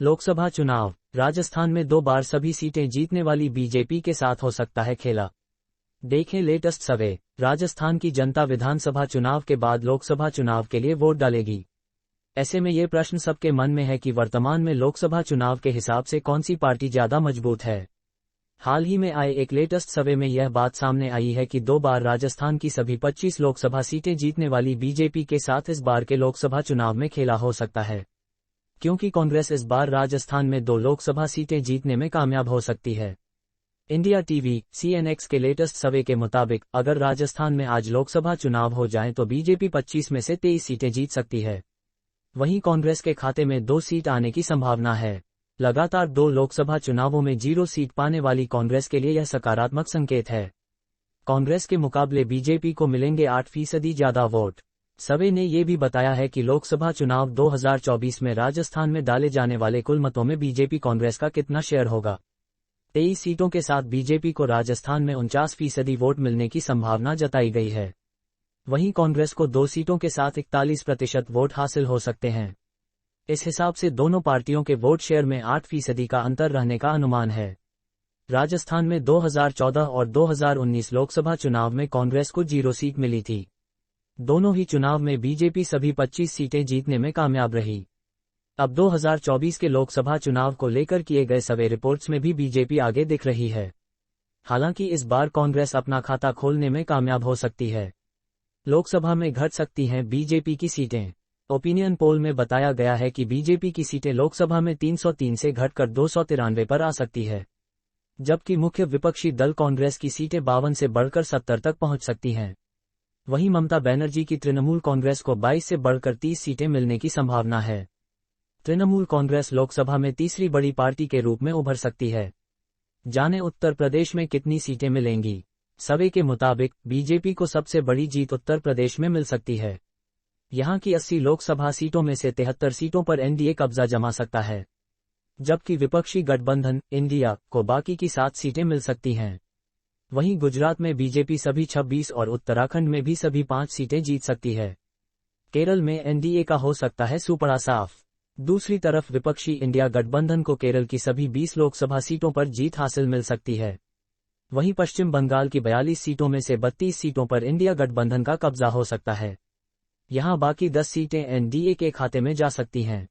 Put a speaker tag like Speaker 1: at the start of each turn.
Speaker 1: लोकसभा चुनाव। राजस्थान में 2 बार सभी सीटें जीतने वाली बीजेपी के साथ हो सकता है खेला। देखें लेटेस्ट सर्वे। राजस्थान की जनता विधानसभा चुनाव के बाद लोकसभा चुनाव के लिए वोट डालेगी। ऐसे में ये प्रश्न सबके मन में है कि वर्तमान में लोकसभा चुनाव के हिसाब से कौन सी पार्टी ज्यादा मजबूत है। हाल ही में आए एक लेटेस्ट सर्वे में यह बात सामने आई है कि 2 बार राजस्थान की सभी 25 लोकसभा सीटें जीतने वाली बीजेपी के साथ इस बार के लोकसभा चुनाव में खेला हो सकता है, क्योंकि कांग्रेस इस बार राजस्थान में 2 लोकसभा सीटें जीतने में कामयाब हो सकती है। इंडिया टीवी CNX के लेटेस्ट सर्वे के मुताबिक अगर राजस्थान में आज लोकसभा चुनाव हो जाए तो बीजेपी 25 में से 23 सीटें जीत सकती है। वहीं कांग्रेस के खाते में 2 सीट आने की संभावना है। लगातार 2 लोकसभा चुनावों में 0 सीट पाने वाली कांग्रेस के लिए यह सकारात्मक संकेत है। कांग्रेस के मुकाबले बीजेपी को मिलेंगे 8% ज्यादा वोट। सर्वे ने यह भी बताया है कि लोकसभा चुनाव 2024 में राजस्थान में डाले जाने वाले कुल मतों में बीजेपी कांग्रेस का कितना शेयर होगा। 23 सीटों के साथ बीजेपी को राजस्थान में 49% वोट मिलने की संभावना जताई गई है। वहीं कांग्रेस को 2 सीटों के साथ 41% वोट हासिल हो सकते हैं। इस हिसाब से दोनों पार्टियों के वोट शेयर में 8% का अंतर रहने का अनुमान है। राजस्थान में 2014 और 2019 लोकसभा चुनाव में कांग्रेस को 0 सीट मिली थी। दोनों ही चुनाव में बीजेपी सभी 25 सीटें जीतने में कामयाब रही। अब 2024 के लोकसभा चुनाव को लेकर किए गए सर्वे रिपोर्ट्स में भी बीजेपी आगे दिख रही है। हालांकि इस बार कांग्रेस अपना खाता खोलने में कामयाब हो सकती है। लोकसभा में घट सकती हैं बीजेपी की सीटें। ओपिनियन पोल में बताया गया है कि बीजेपी की सीटें लोकसभा में 303 से घटकर 293 पर आ सकती है, जबकि मुख्य विपक्षी दल कांग्रेस की सीटें 52 से बढ़कर 70 तक पहुंच सकती हैं। वहीं ममता बनर्जी की तृणमूल कांग्रेस को 22 से बढ़कर 30 सीटें मिलने की संभावना है। तृणमूल कांग्रेस लोकसभा में तीसरी बड़ी पार्टी के रूप में उभर सकती है। जाने उत्तर प्रदेश में कितनी सीटें मिलेंगी। सर्वे के मुताबिक बीजेपी को सबसे बड़ी जीत उत्तर प्रदेश में मिल सकती है। यहां की 80 लोकसभा सीटों में से 73 सीटों पर एनडीए कब्जा जमा सकता है, जबकि विपक्षी गठबंधन इंडिया को बाकी की 7 सीटें मिल सकती हैं। वहीं गुजरात में बीजेपी सभी 26 और उत्तराखंड में भी सभी 5 सीटें जीत सकती है। केरल में एनडीए का हो सकता है सुपड़ा साफ। दूसरी तरफ विपक्षी इंडिया गठबंधन को केरल की सभी 20 लोकसभा सीटों पर जीत हासिल मिल सकती है। वहीं पश्चिम बंगाल की 42 सीटों में से 32 सीटों पर इंडिया गठबंधन का कब्जा हो सकता है। यहां बाकी 10 सीटें एनडीए के खाते में जा सकती हैं।